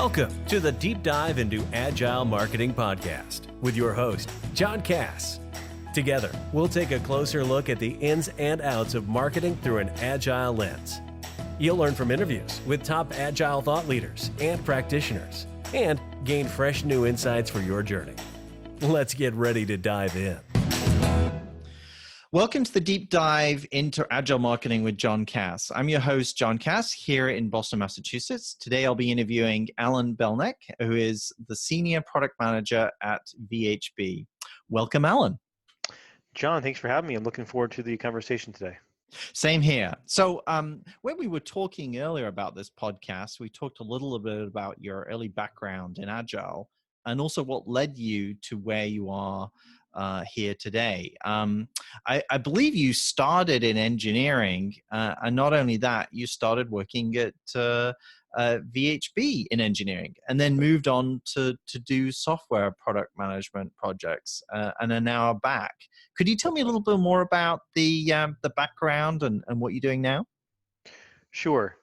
Welcome to the Deep Dive into Agile Marketing podcast with your host, John Cass. Together, we'll take a closer look at the ins and outs of marketing through an agile lens. You'll learn from interviews with top agile thought leaders and practitioners and gain fresh new insights for your journey. Let's get ready to dive in. Welcome to the Deep Dive into Agile Marketing with John Cass. I'm your host, John Cass, here in Boston, Massachusetts. Today, I'll be interviewing Alan Belniak, who is the Senior Product Manager at VHB. Welcome, Alan. John, thanks for having me. I'm looking forward to the conversation today. Same here. So when we were talking earlier about this podcast, we talked a little bit about your early background in Agile and also what led you to where you are here today. I believe you started in engineering, and not only that, you started working at VHB in engineering, and then moved on to do software product management projects, and are now back. Could you tell me a little bit more about the background and what you're doing now? Sure.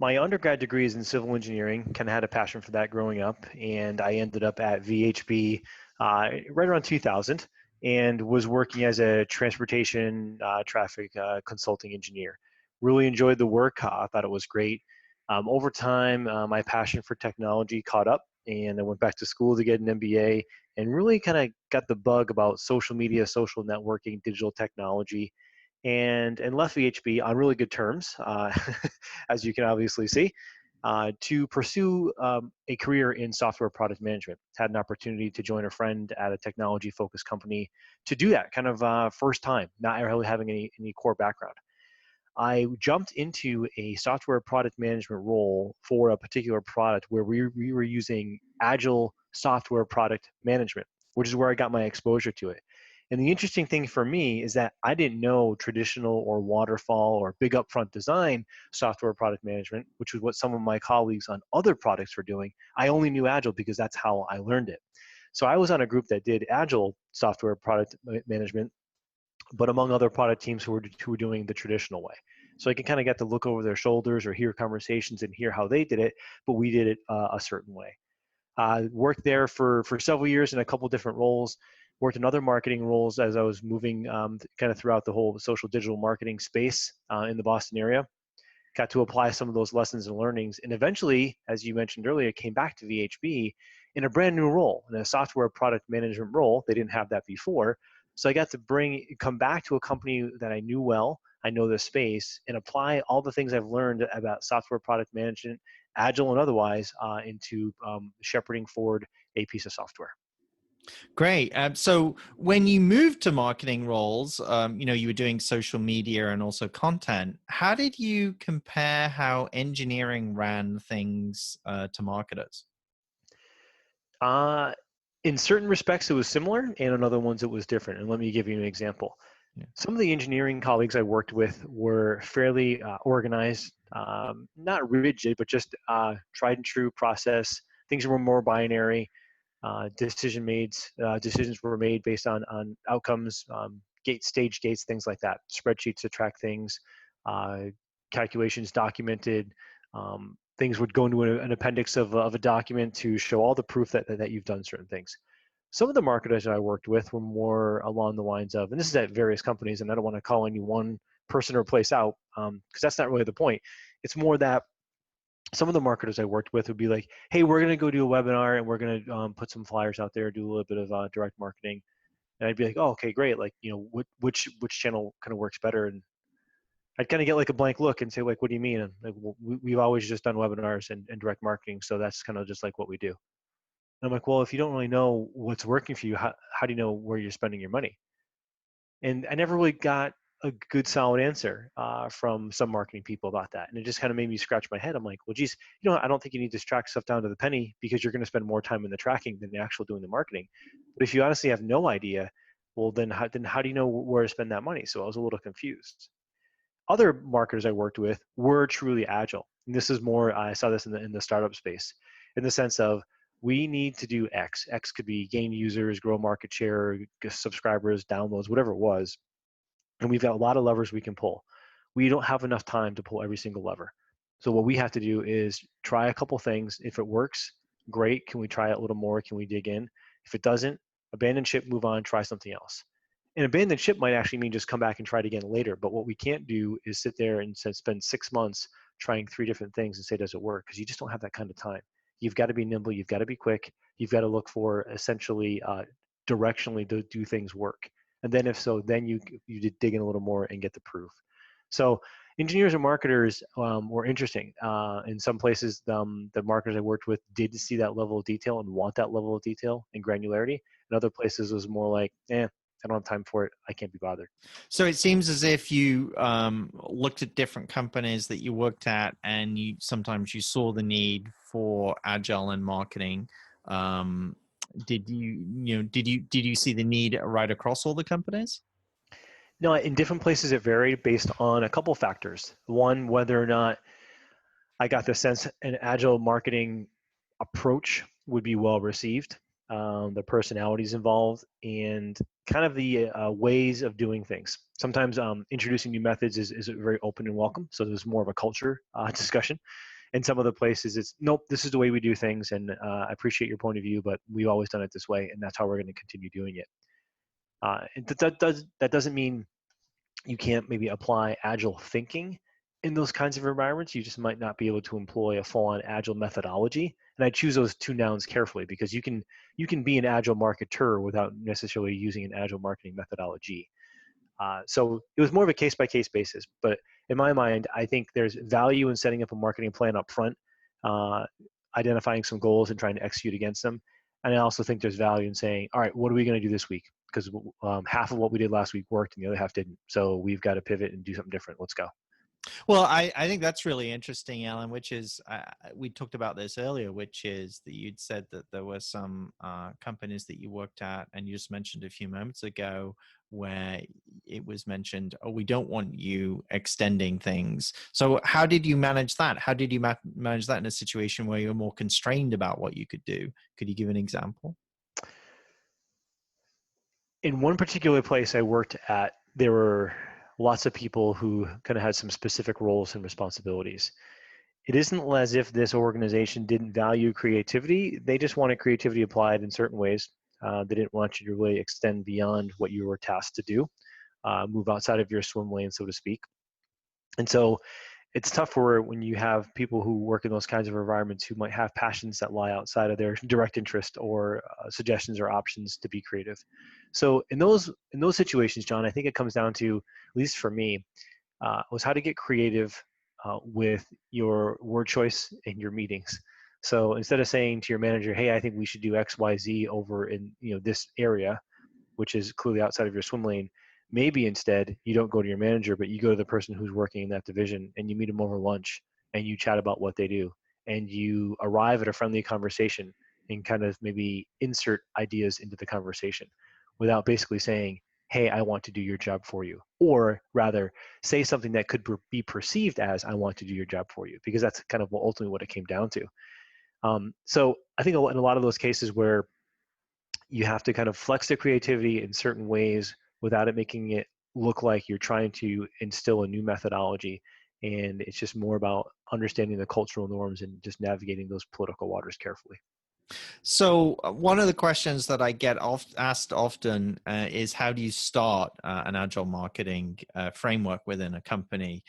My undergrad degree is in civil engineering. Kind of had a passion for that growing up, and I ended up at VHB right around 2000, and was working as a transportation traffic consulting engineer. Really enjoyed the work. I thought it was great. Over time, my passion for technology caught up, and I went back to school to get an MBA, and really kind of got the bug about social media, social networking, digital technology, and left VHB on really good terms, as you can obviously see, to pursue a career in software product management. Had an opportunity to join a friend at a technology-focused company to do that kind of first time, not really having any core background. I jumped into a software product management role for a particular product where we were using Agile software product management, which is where I got my exposure to it. And the interesting thing for me is that I didn't know traditional or waterfall or big upfront design software product management, which was what some of my colleagues on other products were doing. I only knew Agile because that's how I learned it. So I was on a group that did Agile software product management, but among other product teams who were doing the traditional way. So I can kind of get to look over their shoulders or hear conversations and hear how they did it, but we did it a certain way. Worked there for several years in a couple different roles. Worked in other marketing roles as I was moving kind of throughout the whole social digital marketing space in the Boston area. Got to apply some of those lessons and learnings, and eventually, as you mentioned earlier, came back to VHB in a brand new role, in a software product management role. They didn't have that before. So I got to come back to a company that I knew well, I know the space, and apply all the things I've learned about software product management, Agile and otherwise, into shepherding forward a piece of software. Great. So when you moved to marketing roles, you were doing social media and also content. How did you compare how engineering ran things to marketers? In certain respects, it was similar, and in other ones, it was different. And let me give you an example. Yeah. Some of the engineering colleagues I worked with were fairly organized, not rigid, but just tried and true process. Things were more binary. Decisions were made based on outcomes, stage gates, things like that. Spreadsheets to track things, calculations documented. Things would go into an appendix of a document to show all the proof that you've done certain things. Some of the marketers that I worked with were more along the lines of, and this is at various companies, and I don't want to call any one person or place out because that's not really the point. It's more that some of the marketers I worked with would be like, hey, we're going to go do a webinar and we're going to put some flyers out there, do a little bit of direct marketing. And I'd be like, oh, okay, great. Like, which channel kind of works better? And I'd kind of get like a blank look and say, like, what do you mean? And like, well, we've always just done webinars and direct marketing. So that's kind of just like what we do. And I'm like, well, if you don't really know what's working for you, how do you know where you're spending your money? And I never really got a good solid answer from some marketing people about that. And it just kind of made me scratch my head. I'm like, well, geez, I don't think you need to track stuff down to the penny because you're going to spend more time in the tracking than the actual doing the marketing. But if you honestly have no idea, well, then how do you know where to spend that money? So I was a little confused. Other marketers I worked with were truly agile. And this is more, I saw this in the startup space, in the sense of we need to do X. X could be gain users, grow market share, subscribers, downloads, whatever it was. And we've got a lot of levers we can pull. We don't have enough time to pull every single lever. So what we have to do is try a couple things. If it works, great. Can we try it a little more? Can we dig in? If it doesn't, abandon ship, move on, try something else. And abandon ship might actually mean just come back and try it again later. But what we can't do is sit there and spend 6 months trying 3 different things and say, does it work? Because you just don't have that kind of time. You've got to be nimble. You've got to be quick. You've got to look for essentially directionally to do things work. And then if so, then you dig in a little more and get the proof. So engineers and marketers were interesting. In some places, the marketers I worked with did see that level of detail and want that level of detail and granularity. In other places, it was more like, I don't have time for it. I can't be bothered. So it seems as if you looked at different companies that you worked at, and sometimes you saw the need for agile and marketing. Did you see the need right across all the companies? No, in different places it varied based on a couple factors. One, whether or not I got the sense an agile marketing approach would be well received, the personalities involved, and kind of the ways of doing things. Sometimes introducing new methods is very open and welcome, so there's more of a culture discussion. In some other places, it's nope, this is the way we do things, and I appreciate your point of view, but we've always done it this way, and that's how we're going to continue doing it. That doesn't mean you can't maybe apply agile thinking in those kinds of environments. You just might not be able to employ a full-on agile methodology. And I choose those two nouns carefully because you can be an agile marketer without necessarily using an agile marketing methodology. So it was more of a case-by-case basis. But in my mind, I think there's value in setting up a marketing plan up front, identifying some goals and trying to execute against them. And I also think there's value in saying, all right, what are we going to do this week? Because half of what we did last week worked and the other half didn't. So we've got to pivot and do something different. Let's go. Well, I think that's really interesting, Alan, which is, we talked about this earlier, which is that you'd said that there were some companies that you worked at, and you just mentioned a few moments ago where it was mentioned, oh, we don't want you extending things. So how did you manage that? How did you manage that in a situation where you're more constrained about what you could do? Could you give an example? In one particular place I worked at, there were lots of people who kind of had some specific roles and responsibilities. It isn't as if this organization didn't value creativity. They just wanted creativity applied in certain ways. They didn't want you to really extend beyond what you were tasked to do, move outside of your swim lane, so to speak. And so it's tough when you have people who work in those kinds of environments who might have passions that lie outside of their direct interest or suggestions or options to be creative. So in those situations, John, I think it comes down to, at least for me, was how to get creative with your word choice in your meetings. So instead of saying to your manager, "Hey, I think we should do X, Y, Z over in this area," which is clearly outside of your swim lane, maybe instead you don't go to your manager, but you go to the person who's working in that division and you meet them over lunch and you chat about what they do and you arrive at a friendly conversation and kind of maybe insert ideas into the conversation without basically saying, "Hey, I want to do your job for you," or rather say something that could be perceived as, "I want to do your job for you," because that's kind of ultimately what it came down to. So I think in a lot of those cases where you have to kind of flex the creativity in certain ways without it making it look like you're trying to instill a new methodology. And it's just more about understanding the cultural norms and just navigating those political waters carefully. So one of the questions that I get asked often is, how do you start an agile marketing framework within a company?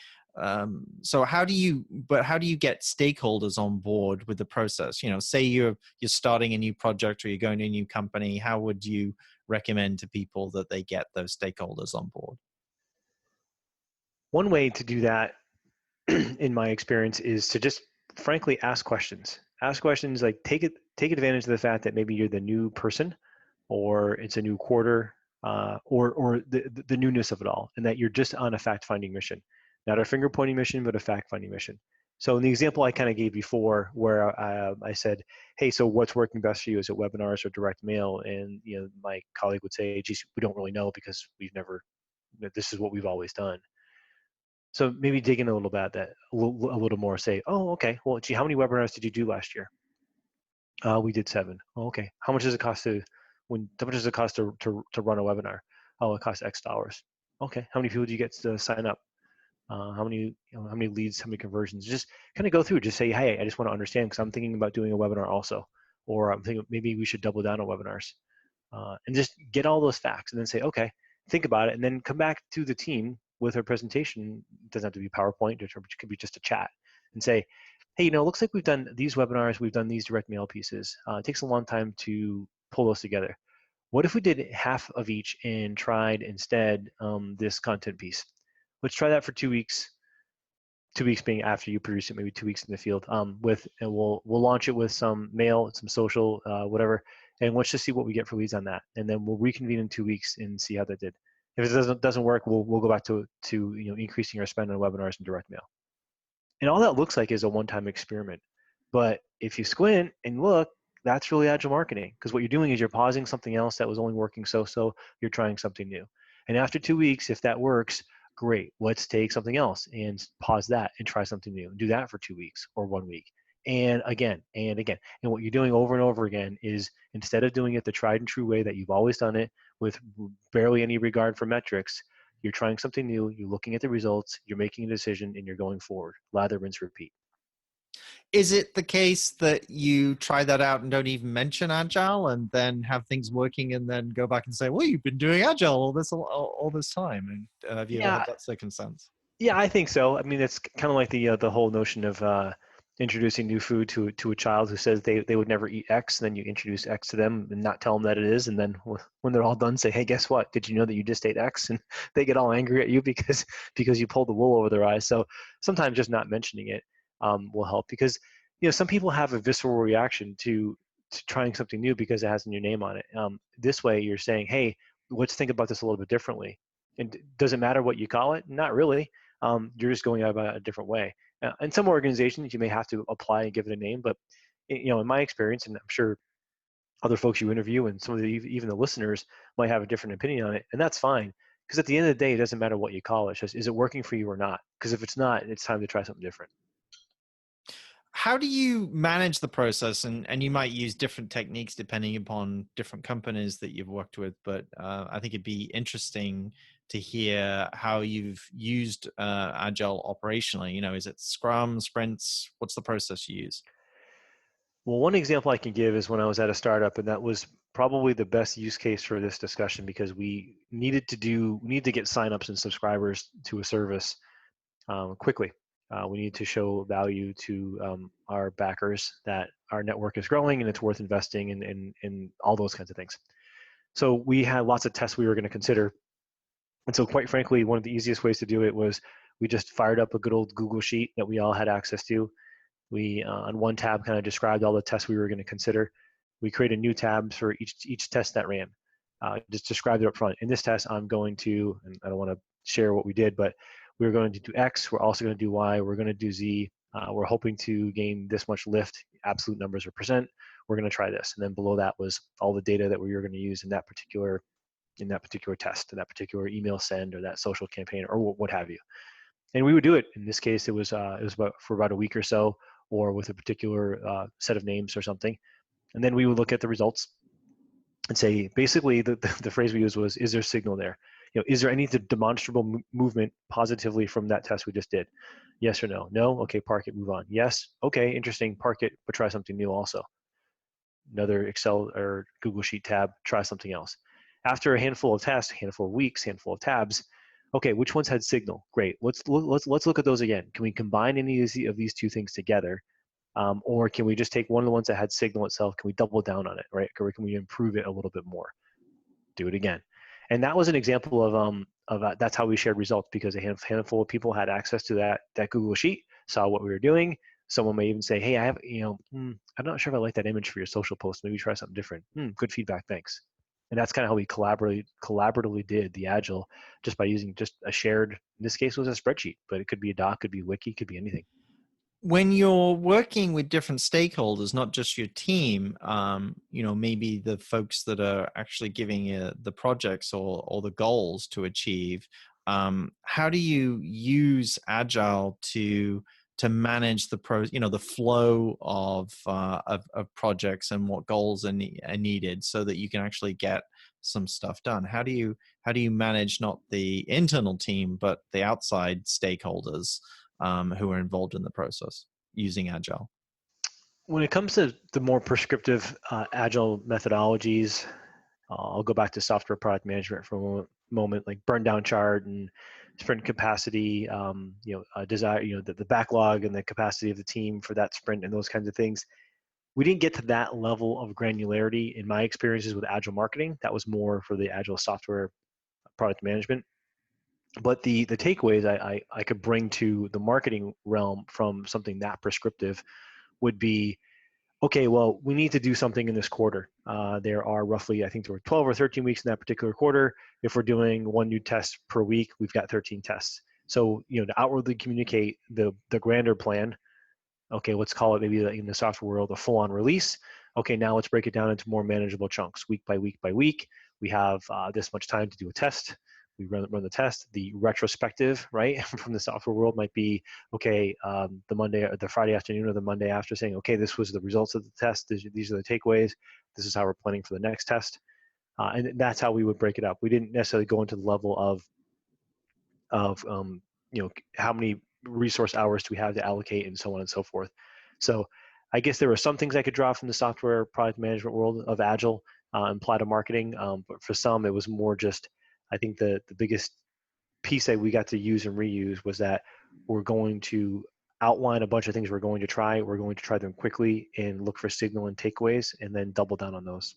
So how do you get stakeholders on board with the process? Say you're starting a new project or you're going to a new company. How would you recommend to people that they get those stakeholders on board? One way to do that, in my experience, is to just frankly ask questions. Ask questions like take advantage of the fact that maybe you're the new person, or it's a new quarter, or the newness of it all, and that you're just on a fact-finding mission, not a finger-pointing mission, but a fact-finding mission. So in the example I kind of gave before, where I said, "Hey, so what's working best for you? Is it webinars or direct mail?" And my colleague would say, "Geez, we don't really know because we've never. This is what we've always done." So maybe dig in a little bit that a little more. Say, "Oh, okay. Well, gee, how many webinars did you do last year?" We did 7. Oh, okay. How much does it cost to run a webinar? Oh, it costs X dollars. Okay. How many people do you get to sign up? how many leads, how many conversions. Just kind of go through. Just say, hey, I just want to understand because I'm thinking about doing a webinar also, or I'm thinking maybe we should double down on webinars, and just get all those facts, and then say, okay, think about it, and then come back to the team with a presentation. It doesn't have to be PowerPoint, it could be just a chat, and say, hey, it looks like we've done these webinars, we've done these direct mail pieces. It takes a long time to pull those together. What if we did half of each and tried instead this content piece? Let's try that for 2 weeks. 2 weeks being after you produce it, maybe 2 weeks in the field. And we'll launch it with some mail, some social, whatever, and let's just see what we get for leads on that. And then we'll reconvene in 2 weeks and see how that did. If it doesn't work, we'll go back to increasing our spend on webinars and direct mail. And all that looks like is a one-time experiment. But if you squint and look, that's really agile marketing, because what you're doing is you're pausing something else that was only working so, you're trying something new. And after 2 weeks, if that works, great, let's take something else and pause that and try something new. Do that for 2 weeks or 1 week. And again, and again. And what you're doing over and over again is, instead of doing it the tried and true way that you've always done it with barely any regard for metrics, you're trying something new, you're looking at the results, you're making a decision, and you're going forward. Lather, rinse, repeat. Is it the case that you try that out and don't even mention Agile, and then have things working, and then go back and say, well, you've been doing Agile all this time? And have you ever Yeah, had that circumstance? yeah, I think so. I mean, it's kind of like the whole notion of introducing new food to a child who says they would never eat X, and then you introduce X to them and not tell them that it is, and then when they're all done, say, hey, guess what? Did you know that you just ate X? And they get all angry at you because you pulled the wool over their eyes. So sometimes just not mentioning it will help, because some people have a visceral reaction to trying something new because it has a new name on it. This way, you're saying, hey, let's think about this a little bit differently. And does it matter what you call it? Not really. You're just going about it a different way. In some organizations, you may have to apply and give it a name, but in my experience, and I'm sure other folks you interview and some of even the listeners might have a different opinion on it, and that's fine. Because at the end of the day, it doesn't matter what you call it. It's just, is it working for you or not? Because if it's not, it's time to try something different. How do you manage the process? And you might use different techniques depending upon different companies that you've worked with, but I think it'd be interesting to hear how you've used Agile operationally. Is it Scrum, sprints? What's the process you use? Well, one example I can give is when I was at a startup, and that was probably the best use case for this discussion, because we needed to get signups and subscribers to a service quickly. We need to show value to our backers that our network is growing and it's worth investing in all those kinds of things. So we had lots of tests we were going to consider. And so quite frankly, one of the easiest ways to do it was we just fired up a good old Google Sheet that we all had access to. We, on one tab, kind of described all the tests we were going to consider. We created new tabs for each test that ran. Just described it up front. In this test, I'm going to, and I don't want to share what we did, but we're going to do X. We're also going to do Y. We're going to do Z. We're hoping to gain this much lift, absolute numbers or percent. We're going to try this. And then below that was all the data that we were going to use in that particular test, in that particular email send or that social campaign or what have you. And we would do it. In this case, it was about a week or so, or with a particular set of names or something. And then we would look at the results and say, basically, the phrase we used was, is there signal there? Is there any demonstrable movement positively from that test we just did? Yes or no? No? Okay, park it, move on. Yes? Okay, interesting, park it, but try something new also. Another Excel or Google Sheet tab, try something else. After a handful of tests, handful of weeks, handful of tabs, okay, which ones had signal? Great, let's look at those again. Can we combine any of these two things together? Or can we just take one of the ones that had signal itself? Can we double down on it, right? Or can we improve it a little bit more? Do it again. And that was an example of that's how we shared results, because a handful of people had access to that Google Sheet, saw what we were doing. Someone may even say, hey, I have, I'm not sure if I like that image for your social post. Maybe try something different. Good feedback, thanks. And that's kind of how we collaboratively did the Agile, just by using just a shared, in this case was a spreadsheet, but it could be a doc, could be a wiki, could be anything. When you're working with different stakeholders, not just your team, maybe the folks that are actually giving you the projects or the goals to achieve, how do you use Agile to manage the flow of projects and what goals are needed, so that you can actually get some stuff done. How do you manage not the internal team but the outside stakeholders who are involved in the process using Agile? When it comes to the more prescriptive agile methodologies, I'll go back to software product management for a moment, like burn down chart and sprint capacity, desire, the backlog and the capacity of the team for that sprint and those kinds of things. We didn't get to that level of granularity in my experiences with agile marketing. That was more for the agile software product management. But the takeaways I could bring to the marketing realm from something that prescriptive would be, okay, well, we need to do something in this quarter. There are roughly, I think there were 12 or 13 weeks in that particular quarter. If we're doing one new test per week, we've got 13 tests. So, to outwardly communicate the grander plan, okay, let's call it maybe in the software world a full-on release. Okay, now let's break it down into more manageable chunks, week by week by week. We have this much time to do a test. We run the test. The retrospective, right, from the software world might be, okay, the Friday afternoon or the Monday after, saying, okay, this was the results of the test. These are the takeaways. This is how we're planning for the next test. And that's how we would break it up. We didn't necessarily go into the level of how many resource hours do we have to allocate and so on and so forth. So I guess there were some things I could draw from the software product management world of Agile and apply to marketing. But for some, it was more just, I think the biggest piece that we got to use and reuse was that we're going to outline a bunch of things we're going to try. We're going to try them quickly and look for signal and takeaways and then double down on those.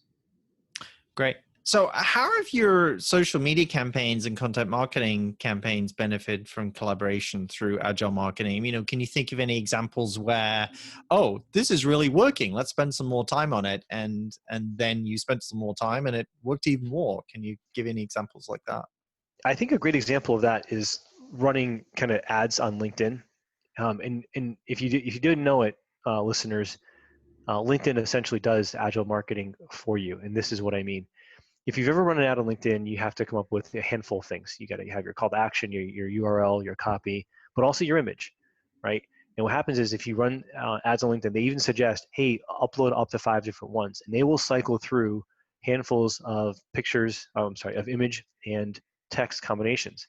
Great. So how have your social media campaigns and content marketing campaigns benefited from collaboration through Agile marketing? Can you think of any examples where, oh, this is really working, let's spend some more time on it, and then you spent some more time and it worked even more? Can you give any examples like that? I think a great example of that is running kind of ads on LinkedIn. And if you didn't know it, listeners, LinkedIn essentially does Agile marketing for you. And this is what I mean. If you've ever run an ad on LinkedIn, you have to come up with a handful of things. You got to have your call to action, your URL, your copy, but also your image, right? And what happens is if you run ads on LinkedIn, they even suggest, hey, upload up to 5 different ones. And they will cycle through handfuls of pictures, of image and text combinations.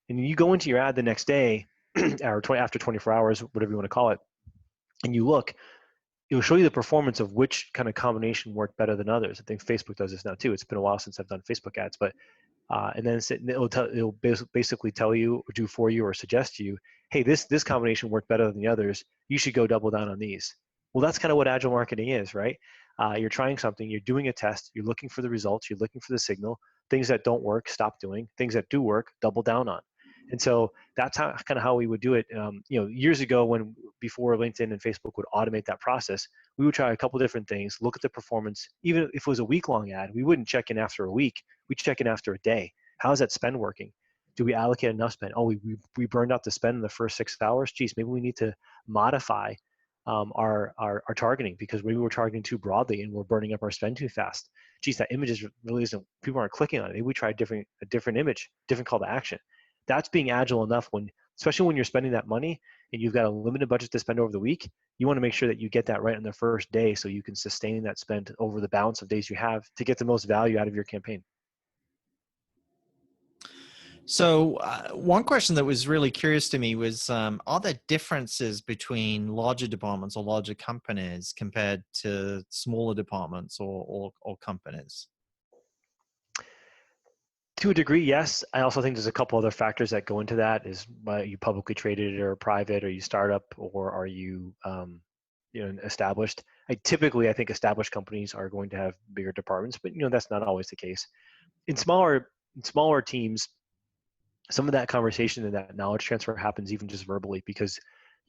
And you go into your ad the next day, or after 24 hours, whatever you want to call it, and you look, it will show you the performance of which kind of combination worked better than others. I think Facebook does this now too. It's been a while since I've done Facebook ads, but and then it'll basically tell you or do for you or suggest to you, hey, this combination worked better than the others. You should go double down on these. Well, that's kind of what Agile marketing is, right? You're trying something, you're doing a test, you're looking for the results, you're looking for the signal. Things that don't work, stop doing. Things that do work, double down on. And so that's how we would do it. Years ago, before LinkedIn and Facebook would automate that process, we would try a couple different things, look at the performance. Even if it was a week-long ad, we wouldn't check in after a week. We'd check in after a day. How is that spend working? Do we allocate enough spend? Oh, we burned out the spend in the first 6 hours. Geez, maybe we need to modify our targeting because we were targeting too broadly and we're burning up our spend too fast. Geez, that image really isn't. People aren't clicking on it. Maybe we try a different image, different call to action. That's being agile enough especially when you're spending that money and you've got a limited budget to spend over the week. You want to make sure that you get that right on the first day so you can sustain that spend over the balance of days you have to get the most value out of your campaign. So one question that was really curious to me was, are there differences between larger departments or larger companies compared to smaller departments or companies? To a degree, yes. I also think there's a couple other factors that go into that. Is you publicly traded or private? Are you startup or are you established? I think established companies are going to have bigger departments, but that's not always the case. In smaller teams, some of that conversation and that knowledge transfer happens even just verbally because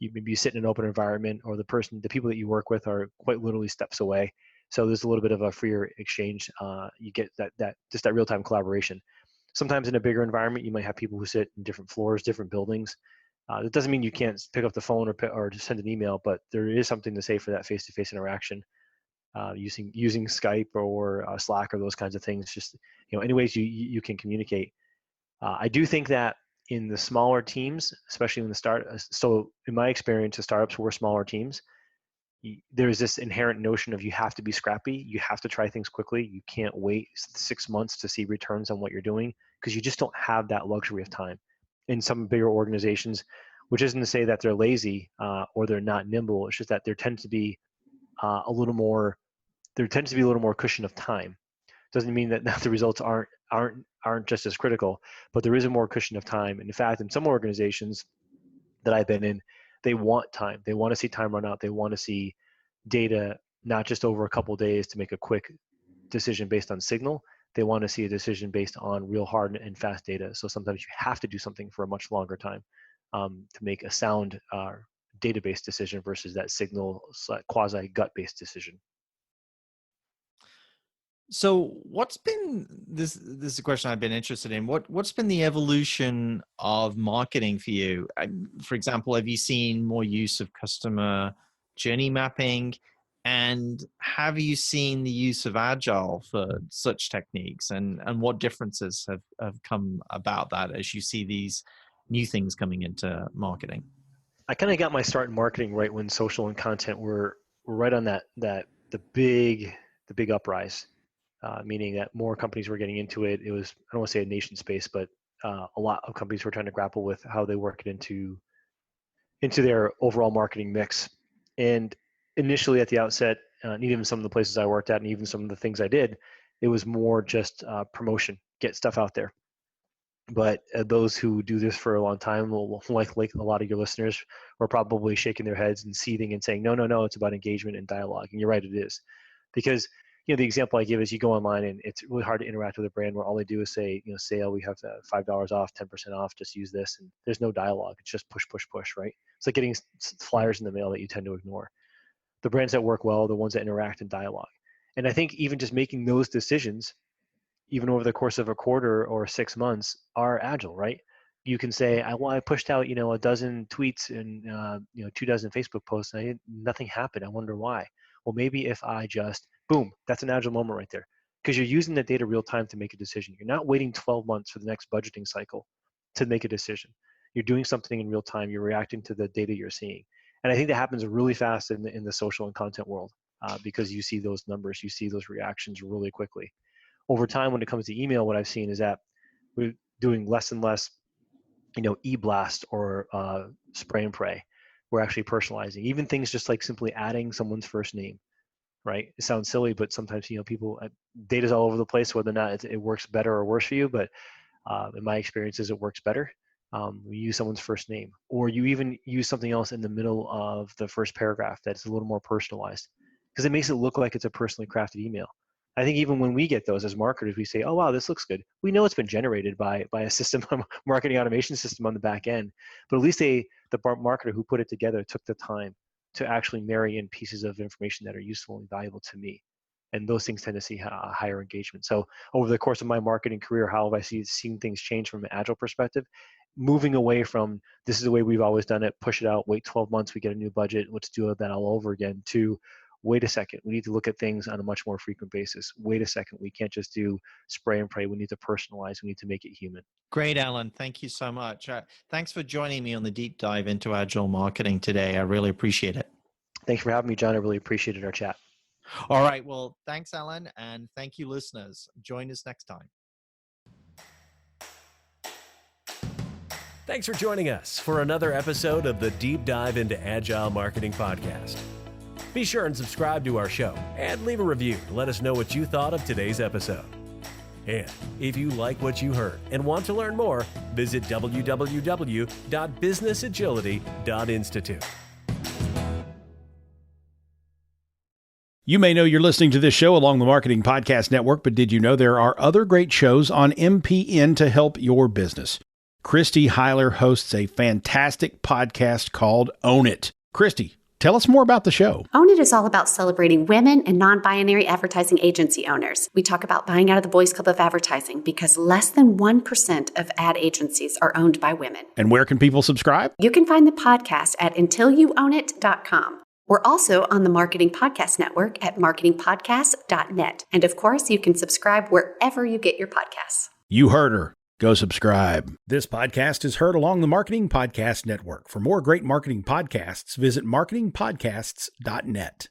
you sit in an open environment or the people that you work with are quite literally steps away. So there's a little bit of a freer exchange. You get that real-time collaboration. Sometimes in a bigger environment, you might have people who sit in different floors, different buildings. That doesn't mean you can't pick up the phone or just send an email, but there is something to say for that face-to-face interaction using Skype or Slack or those kinds of things. Just any ways you can communicate. I do think that in the smaller teams, especially in the start, so in my experience, the startups were smaller teams. there's this inherent notion of you have to be scrappy. You have to try things quickly. You can't wait 6 months to see returns on what you're doing because you just don't have that luxury of time. In some bigger organizations, which isn't to say that they're lazy or they're not nimble. It's just that there tends to be a little more. There tends to be a little more cushion of time. Doesn't mean that the results aren't just as critical, but there is a more cushion of time. And in fact, in some organizations that I've been in, they want time. They want to see time run out. They want to see data, not just over a couple of days to make a quick decision based on signal. They want to see a decision based on real hard and fast data. So sometimes you have to do something for a much longer time to make a sound database decision versus that signal quasi gut-based decision. So what's been this is a question I've been interested in. What's been the evolution of marketing for you? For example, have you seen more use of customer journey mapping? And have you seen the use of Agile for such techniques? And what differences have come about that as you see these new things coming into marketing? I kind of got my start in marketing right when social and content were right on the big uprise. Meaning that more companies were getting into it. It was, I don't want to say a nation space, but a lot of companies were trying to grapple with how they work it into their overall marketing mix. And initially at the outset, and even some of the places I worked at and even some of the things I did, it was more just promotion, get stuff out there. But those who do this for a long time, like a lot of your listeners, are probably shaking their heads and seething and saying, no, it's about engagement and dialogue. And you're right, it is. Because the example I give is you go online and it's really hard to interact with a brand where all they do is say, sale, we have $5 off, 10% off, just use this. And there's no dialogue. It's just push, right? It's like getting flyers in the mail that you tend to ignore. The brands that work well are the ones that interact in dialogue. And I think even just making those decisions, even over the course of a quarter or 6 months, are agile, right? You can say, I pushed out, a dozen tweets and 2 dozen Facebook posts, and nothing happened. I wonder why. Well, maybe if I just, boom, that's an agile moment right there. Because you're using the data real time to make a decision. You're not waiting 12 months for the next budgeting cycle to make a decision. You're doing something in real time. You're reacting to the data you're seeing. And I think that happens really fast in the social and content world because you see those numbers, you see those reactions really quickly. Over time, when it comes to email, what I've seen is that we're doing less and less, e-blast or spray and pray. We're actually personalizing. Even things just like simply adding someone's first name, right? It sounds silly, but sometimes, people, data's all over the place, whether or not it works better or worse for you. But in my experiences, it works better. We use someone's first name, or you even use something else in the middle of the first paragraph that's a little more personalized because it makes it look like it's a personally crafted email. I think even when we get those as marketers, we say, oh, wow, this looks good. We know it's been generated by a system, marketing automation system on the back end, but at least the marketer who put it together took the time to actually marry in pieces of information that are useful and valuable to me. And those things tend to see higher engagement. So over the course of my marketing career, how have I seen things change from an agile perspective? Moving away from this is the way we've always done it, push it out, wait 12 months, we get a new budget, let's do that all over again, to wait a second, we need to look at things on a much more frequent basis. Wait a second, we can't just do spray and pray. We need to personalize. We need to make it human. Great, Alan. Thank you so much. Thanks for joining me on the deep dive into Agile marketing today. I really appreciate it. Thanks for having me, John. I really appreciated our chat. All right. Well, thanks, Alan. And thank you, listeners. Join us next time. Thanks for joining us for another episode of the Deep Dive into Agile Marketing podcast. Be sure and subscribe to our show and leave a review to let us know what you thought of today's episode. And if you like what you heard and want to learn more, visit www.businessagility.institute. You may know you're listening to this show along the Marketing Podcast Network, but did you know there are other great shows on MPN to help your business? Christy Heiler hosts a fantastic podcast called Own It. Christy, tell us more about the show. Own It is all about celebrating women and non-binary advertising agency owners. We talk about buying out of the Boys Club of Advertising because less than 1% of ad agencies are owned by women. And where can people subscribe? You can find the podcast at untilyouownit.com. We're also on the Marketing Podcast Network at marketingpodcast.net. And of course, you can subscribe wherever you get your podcasts. You heard her. Go subscribe. This podcast is heard along the Marketing Podcast Network. For more great marketing podcasts, visit marketingpodcasts.net.